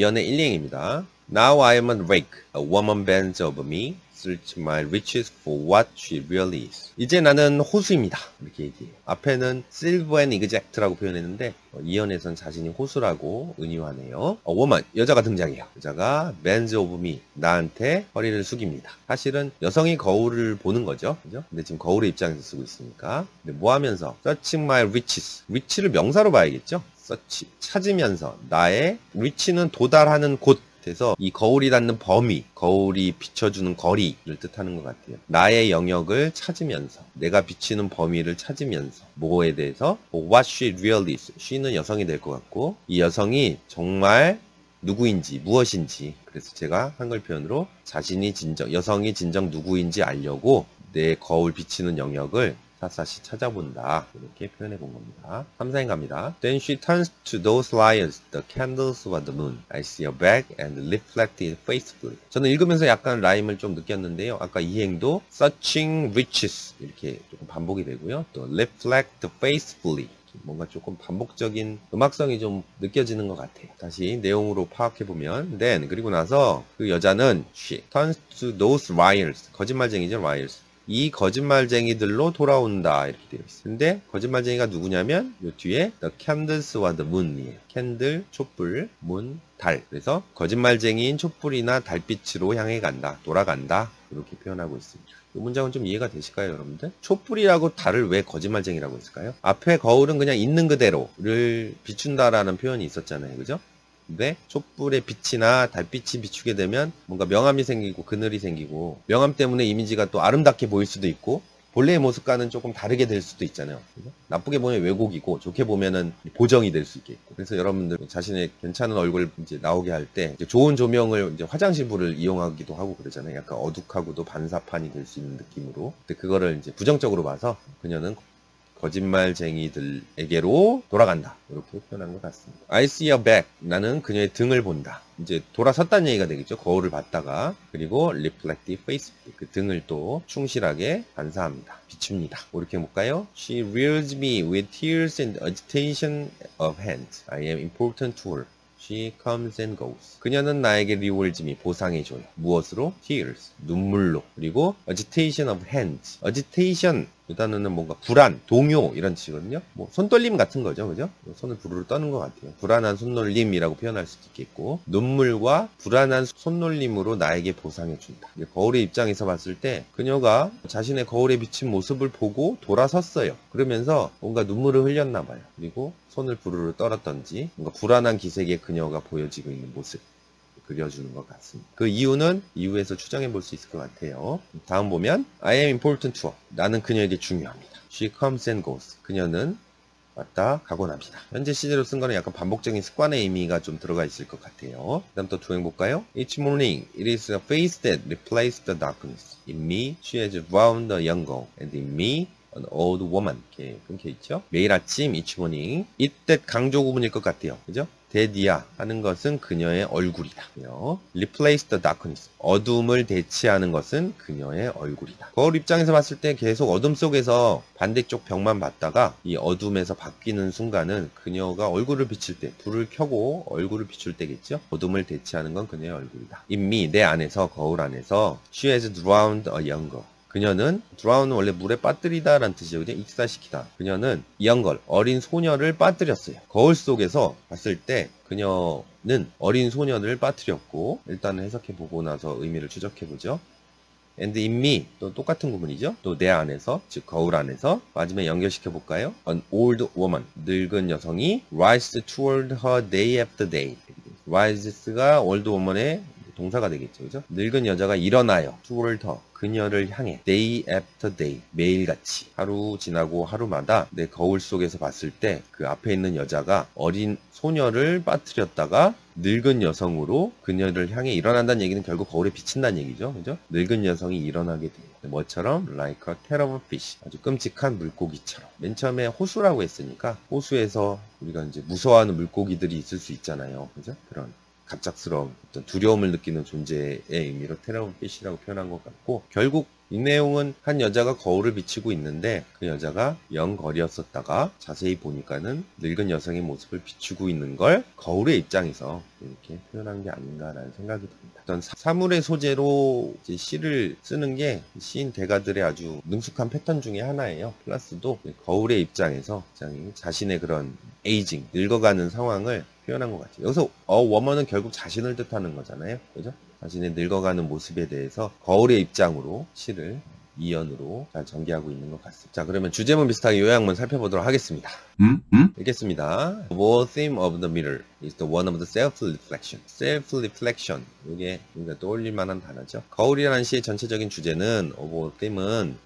연애 1행입니다. Now I am a rake. A woman bends over me. Search my riches for what she really is. 이제 나는 호수입니다. 이렇게 얘기해요. 앞에는 silver and exact라고 표현했는데 이연에선 자신이 호수라고 은유하네요. A woman, 여자가 등장해요. 여자가 bends over me, 나한테 허리를 숙입니다. 사실은 여성이 거울을 보는 거죠. 그죠? 근데 지금 거울의 입장에서 쓰고 있으니까. 근데 뭐 하면서 searching my riches. rich를 명사로 봐야겠죠? search, 찾으면서 나의 rich는 도달하는 곳 그래서 이 거울이 닿는 범위, 거울이 비춰주는 거리를 뜻하는 것 같아요. 나의 영역을 찾으면서, 내가 비치는 범위를 찾으면서 뭐에 대해서 what she really is. she는 여성이 될 것 같고 이 여성이 정말 누구인지 무엇인지 그래서 제가 한글 표현으로 여성이 진정 누구인지 알려고 내 거울 비치는 영역을 샅샅이 찾아본다. 이렇게 표현해 본 겁니다. 3사인 갑니다. Then she turns to those liars, the candles of the moon. I see her back and reflect it faithfully. 저는 읽으면서 약간 라임을 좀 느꼈는데요. 아까 이 행도 searching riches 이렇게 조금 반복이 되고요. 또 reflect faithfully. 뭔가 조금 반복적인 음악성이 좀 느껴지는 것 같아요. 다시 내용으로 파악해보면 then 그리고 나서 그 여자는 she turns to those liars. 거짓말쟁이죠, liars. 이 거짓말쟁이들로 돌아온다 이렇게 되어 있어요. 근데 거짓말쟁이가 누구냐면 요 뒤에 the candles와 the moon이에요. 캔들, 촛불, 문, 달. 그래서 거짓말쟁이인 촛불이나 달빛으로 향해 간다, 돌아간다 이렇게 표현하고 있습니다. 이 문장은 좀 이해가 되실까요, 여러분들? 촛불이라고 달을 왜 거짓말쟁이라고 했을까요? 앞에 거울은 그냥 있는 그대로를 비춘다라는 표현이 있었잖아요, 그죠? 근데 촛불의 빛이나 달빛이 비추게 되면 뭔가 명암이 생기고 그늘이 생기고 명암 때문에 이미지가 또 아름답게 보일 수도 있고 본래의 모습과는 조금 다르게 될 수도 있잖아요. 그죠? 나쁘게 보면 왜곡이고 좋게 보면은 보정이 될 수 있겠고. 그래서 여러분들 자신의 괜찮은 얼굴 이제 나오게 할 때 좋은 조명을 이제 화장실 불을 이용하기도 하고 그러잖아요. 약간 어둑하고도 반사판이 될 수 있는 느낌으로. 근데 그거를 이제 부정적으로 봐서 그녀는 거짓말쟁이들에게로 돌아간다. 이렇게 표현한 것 같습니다. I see her back. 나는 그녀의 등을 본다. 이제 돌아섰다는 얘기가 되겠죠. 거울을 봤다가. 그리고 reflect face. 그 등을 또 충실하게 반사합니다. 비춥니다. 이렇게 볼까요? She rears me with tears and agitation of hands. I am important to her. She comes and goes. 그녀는 나에게 리월즈미 보상해줘요. 무엇으로? Tears. 눈물로. 그리고 agitation of hands. agitation. 이 단어는 뭔가 불안, 동요 이런 뜻이거든요. 뭐 손떨림 같은 거죠, 그죠? 손을 부르르 떠는 것 같아요. 불안한 손놀림이라고 표현할 수도 있겠고 눈물과 불안한 손놀림으로 나에게 보상해준다. 거울의 입장에서 봤을 때 그녀가 자신의 거울에 비친 모습을 보고 돌아섰어요. 그러면서 뭔가 눈물을 흘렸나 봐요. 그리고 손을 부르르 떨었던지 뭔가 불안한 기색의 그녀가 보여지고 있는 모습. 그려주는 것 같습니다. 그 이유는 이후에서 추정해 볼 수 있을 것 같아요. 다음 보면 I am important to her. 나는 그녀에게 중요합니다. She comes and goes. 그녀는 왔다 가곤 합니다. 현재 시제로 쓴 거는 약간 반복적인 습관의 의미가 좀 들어가 있을 것 같아요. 그 다음 또 두행 볼까요? Each morning it is a face that replaces the darkness. In me she has found a young girl and in me an old woman. 이렇게 끊겨있죠? 매일 아침 each morning 이때 강조 구문일 것 같아요. 그죠? 대디아 하는 것은 그녀의 얼굴이다. Replace the darkness. 어둠을 대체하는 것은 그녀의 얼굴이다. 거울 입장에서 봤을 때 계속 어둠 속에서 반대쪽 벽만 봤다가 이 어둠에서 바뀌는 순간은 그녀가 얼굴을 비칠 때 불을 켜고 얼굴을 비출 때겠죠. 어둠을 대체하는 건 그녀의 얼굴이다. In me, 내 안에서 거울 안에서 She has drowned a young girl. 그녀는 drown은 원래 물에 빠뜨리다 라는 뜻이죠. 그죠? 익사시키다. 그녀는 young girl, 어린 소녀를 빠뜨렸어요. 거울 속에서 봤을 때 그녀는 어린 소녀를 빠뜨렸고 일단 해석해보고 나서 의미를 추적해보죠. And in me, 또 똑같은 구문이죠. 또 내 안에서, 즉 거울 안에서 마지막에 연결시켜볼까요? An old woman, 늙은 여성이 rises toward her day after day. rises가 old woman의 동사가 되겠죠. 그죠? 늙은 여자가 일어나요. toward her, 그녀를 향해 day after day, 매일같이 하루 지나고 하루마다 내 거울 속에서 봤을 때 그 앞에 있는 여자가 어린 소녀를 빠뜨렸다가 늙은 여성으로 그녀를 향해 일어난다는 얘기는 결국 거울에 비친다는 얘기죠. 그죠? 늙은 여성이 일어나게 돼요. 뭐처럼? Like a terrible fish. 아주 끔찍한 물고기처럼. 맨 처음에 호수라고 했으니까 호수에서 우리가 이제 무서워하는 물고기들이 있을 수 있잖아요. 그죠? 그런 갑작스러운 어떤 두려움을 느끼는 존재의 의미로 terrible fish라고 표현한 것 같고, 결국 이 내용은 한 여자가 거울을 비치고 있는데 그 여자가 영거리였었다가 자세히 보니까는 늙은 여성의 모습을 비추고 있는 걸 거울의 입장에서 이렇게 표현한 게 아닌가라는 생각이 듭니다. 어떤 사물의 소재로 이제 시를 쓰는 게 시인 대가들의 아주 능숙한 패턴 중에 하나예요. 플라스도 거울의 입장에서 자신의 그런 에이징, 늙어가는 상황을 표현한 것 같아요. 여기서 워먼은 결국 자신을 뜻하는 거잖아요. 그죠? 자신의 늙어가는 모습에 대해서 거울의 입장으로 시를 이연으로 잘 전개하고 있는 것 같습니다. 자, 그러면 주제문 비슷하게 요약문 살펴보도록 하겠습니다. 읽겠습니다. The whole theme of the mirror is the one of the self-reflection. self-reflection. 이게 우리가 떠올릴 만한 단어죠. 거울이라는 시의 전체적인 주제는 of theme은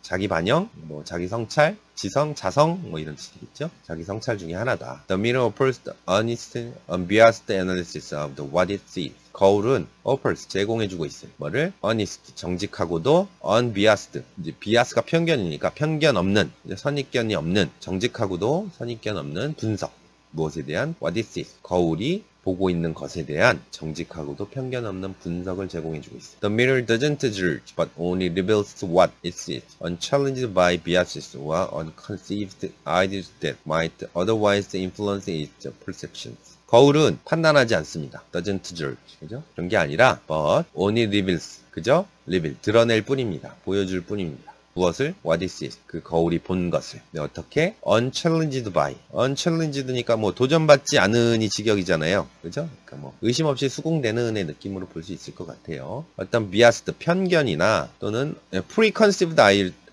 자기 반영, 자기 성찰, 지성, 자성, 이런 뜻이겠죠. 자기 성찰 중에 하나다. The mirror offers the honest, unbiased analysis of the what it sees. 거울은 offers, 제공해주고 있어요. 뭐를? honest, 정직하고도 unbiased. 이제 bias가 편견이니까 편견 없는, 선입견이 없는, 정직하고도 선입견 없는 분석. 무엇에 대한? what it sees. 거울이 보고 있는 것에 대한 정직하고도 편견 없는 분석을 제공해주고 있어요. The mirror doesn't judge, but only reveals what it sees, unchallenged by biases or unconceived ideas that might otherwise influence its perceptions. 거울은 판단하지 않습니다. doesn't judge. 그죠? 그런 게 아니라, but only reveals. 그죠? reveal. 드러낼 뿐입니다. 보여줄 뿐입니다. 무엇을? What it sees. 그 거울이 본 것을. 네, 어떻게? Unchallenged by. Unchallenged니까 도전받지 않으니 직역이잖아요. 그죠? 그러니까 의심 없이 수긍되는의 느낌으로 볼 수 있을 것 같아요. 어떤 biased, 편견이나 또는 preconceived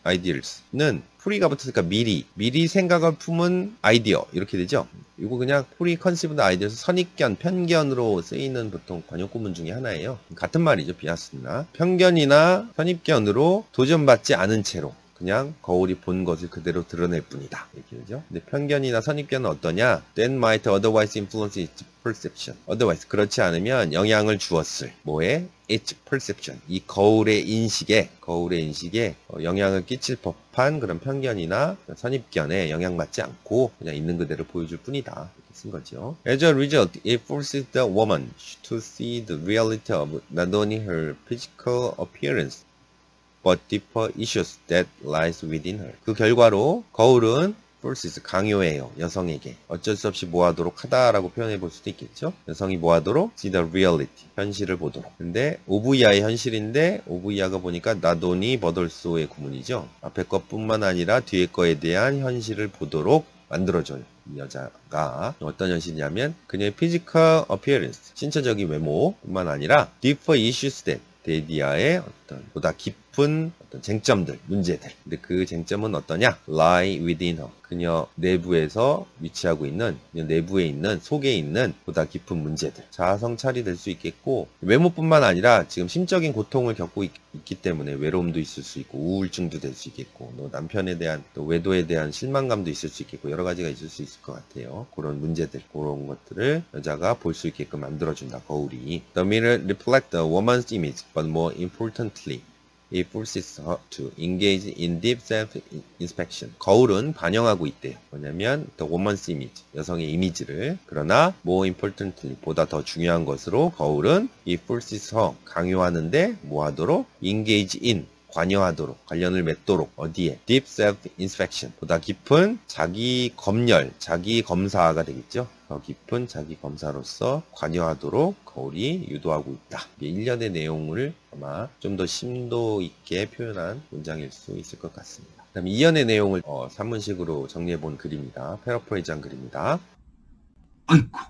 ideas는 프리가 붙으니까 미리 생각을 품은 아이디어 이렇게 되죠. 이거 그냥 preconceived ideas, 선입견, 편견으로 쓰이는 보통 관용구문 중에 하나예요. 같은 말이죠. 비아스나 편견이나 선입견으로 도전받지 않은 채로 그냥 거울이 본 것을 그대로 드러낼 뿐이다. 이렇게 되죠. 근데 편견이나 선입견은 어떠냐? That might otherwise influence its perception. Otherwise, 그렇지 않으면 영향을 주었을. 뭐에? Its perception. 이 거울의 인식에 영향을 끼칠 법한 그런 편견이나 선입견에 영향받지 않고 그냥 있는 그대로 보여줄 뿐이다. 이렇게 쓴 거죠. As a result, it forces the woman to see the reality of not only her physical appearance, but deeper issues that lies within her. 그 결과로 거울은 forces, 강요해요. 여성에게. 어쩔 수 없이 뭐하도록 하다라고 표현해 볼 수도 있겠죠. 여성이 뭐하도록? See the reality. 현실을 보도록. 근데 오브이아의 현실인데 오브이아가 보니까 not only but also의 구문이죠. 앞에 것뿐만 아니라 뒤에 거에 대한 현실을 보도록 만들어줘요. 이 여자가 어떤 현실이냐면 그녀의 physical appearance, 신체적인 외모뿐만 아니라 deeper issues that 데디아의 어떤 보다 깊은 어떤 쟁점들, 문제들. 근데 그 쟁점은 어떠냐? lie within her. 그녀 내부에서 위치하고 있는, 그녀 내부에 있는, 속에 있는 보다 깊은 문제들. 자아 성찰이 될 수 있겠고, 외모뿐만 아니라 지금 심적인 고통을 겪고 있기 때문에 외로움도 있을 수 있고, 우울증도 될 수 있겠고, 또 남편에 대한, 또 외도에 대한 실망감도 있을 수 있겠고, 여러 가지가 있을 수 있을 것 같아요. 그런 문제들, 그런 것들을 여자가 볼 수 있게끔 만들어준다, 거울이. The mirror reflects the woman's image, but more importantly, it forces her to engage in deep self-inspection. 거울은 반영하고 있대요. 뭐냐면 the woman's image, 여성의 이미지를. 그러나 more importantly, 보다 더 중요한 것으로 거울은 it forces her, 강요하는데 뭐하도록? engage in, 관여하도록, 관련을 맺도록. 어디에? deep self-inspection, 보다 깊은 자기 검열, 자기 검사가 되겠죠. 더 깊은 자기 검사로서 관여하도록 거울이 유도하고 있다. 일련의 내용을 아마 좀 더 심도 있게 표현한 문장일 수 있을 것 같습니다. 그 다음에 이연의 내용을 산문식으로 정리해본 글입니다. 패러프레이즈한 글입니다.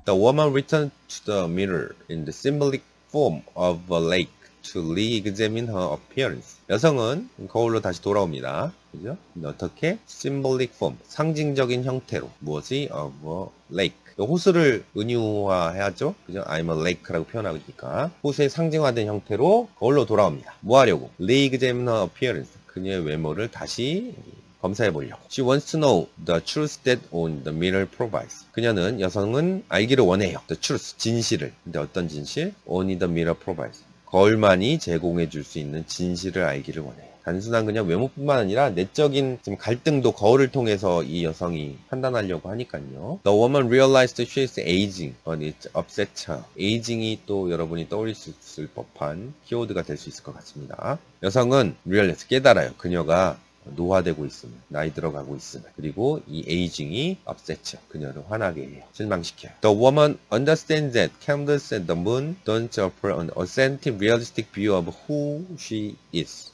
The woman returned to the mirror in the symbolic form of a lake to re-examine her appearance. 여성은 거울로 다시 돌아옵니다. 그죠? 어떻게? symbolic form, 상징적인 형태로. 무엇이? of a lake. 호수를 은유화해야죠. 그죠? I'm a lake라고 표현하니까. 호수의 상징화된 형태로 거울로 돌아옵니다. 뭐 하려고? re-examine her appearance. 그녀의 외모를 다시 검사해 보려고. She wants to know the truth that on the mirror provides. 그녀는, 여성은 알기를 원해요. The truth, 진실을. 근데 어떤 진실? Only the mirror provides. 거울만이 제공해 줄 수 있는 진실을 알기를 원해요. 단순한 그냥 외모뿐만 아니라 내적인 지금 갈등도 거울을 통해서 이 여성이 판단하려고 하니까요. The woman realized she is aging, but it upset her. 에이징이 또 여러분이 떠올릴 수 있을 법한 키워드가 될 수 있을 것 같습니다. 여성은 realize, 깨달아요. 그녀가 노화되고 있음을, 나이 들어가고 있음을. 그리고 이 에이징이 upset, 그녀를 화나게 해요. 실망시켜요. The woman understands that candles and the moon don't offer an authentic, realistic view of who she is.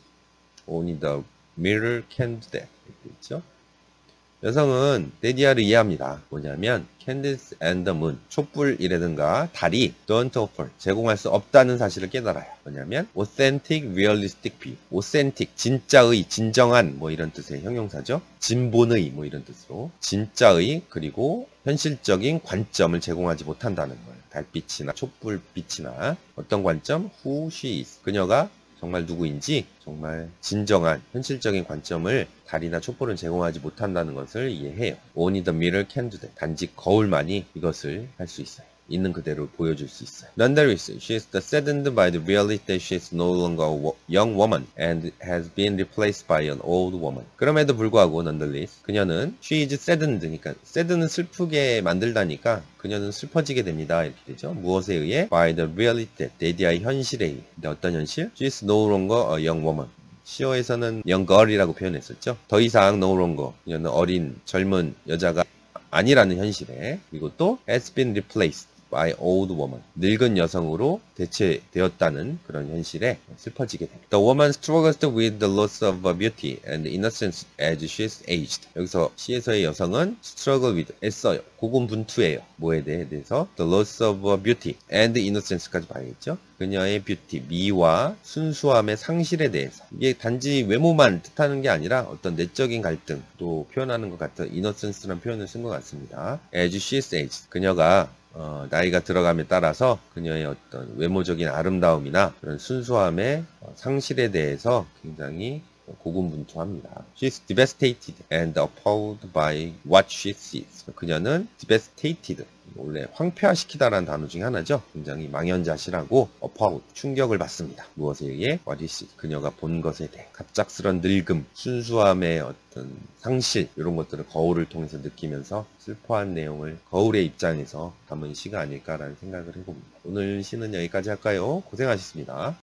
Only the mirror can do that. 이렇게 있죠. 여성은 데디아를 이해합니다. 뭐냐면 candles and the moon, 촛불이라든가 달이 don't offer, 제공할 수 없다는 사실을 깨달아요. 뭐냐면 authentic, realistic view, authentic, 진짜의, 진정한 뭐 이런 뜻의 형용사죠. 진본의 뭐 이런 뜻으로 진짜의 그리고 현실적인 관점을 제공하지 못한다는 거예요. 달빛이나 촛불빛이나 어떤 관점? Who she is, 그녀가 정말 누구인지 정말 진정한 현실적인 관점을 달이나 촛불은 제공하지 못한다는 것을 이해해요. Only the mirror can do that. 단지 거울만이 이것을 할 수 있어요. 있는 그대로 보여줄 수 있어요. Nonetheless, she is saddened by the reality that she is no longer a young woman and has been replaced by an old woman. 그럼에도 불구하고 nonetheless, 그녀는 she is saddened, 그러니까 sad는 슬프게 만들다니까 그녀는 슬퍼지게 됩니다. 이렇게 되죠. 무엇에 의해? By the reality that, 데디아의 현실에 의해. 근데 어떤 현실? She is no longer a young woman. 시어에서는 young girl이라고 표현했었죠. 더 이상 no longer, 그녀는 어린, 젊은 여자가 아니라는 현실에, 그리고 또 has been replaced by old woman, 늙은 여성으로 대체되었다는 그런 현실에 슬퍼지게 됩니다. The woman struggles with the loss of beauty and innocence as she is aged. 여기서 시에서의 여성은 struggle with, 애써요, 고군분투해요. 뭐에 대해서? The loss of beauty and innocence까지 봐야겠죠. 그녀의 뷰티, 미와 순수함의 상실에 대해서. 이게 단지 외모만 뜻하는 게 아니라 어떤 내적인 갈등도 표현하는 것 같은 innocence라는 표현을 쓴 것 같습니다. As she is aged, 그녀가 나이가 들어감에 따라서 그녀의 어떤 외모적인 아름다움이나 그런 순수함의 상실에 대해서 굉장히 고군분투합니다. She is devastated and appalled by what she sees. 그녀는 devastated, 원래 황폐화시키다라는 단어 중에 하나죠. 굉장히 망연자실하고 appalled, 충격을 받습니다. 무엇에 의해? What she sees, 그녀가 본 것에 대해. 갑작스런 늙음, 순수함의 어떤 상실, 이런 것들을 거울을 통해서 느끼면서 슬퍼한 내용을 거울의 입장에서 담은 시가 아닐까라는 생각을 해봅니다. 오늘 시는 여기까지 할까요? 고생하셨습니다.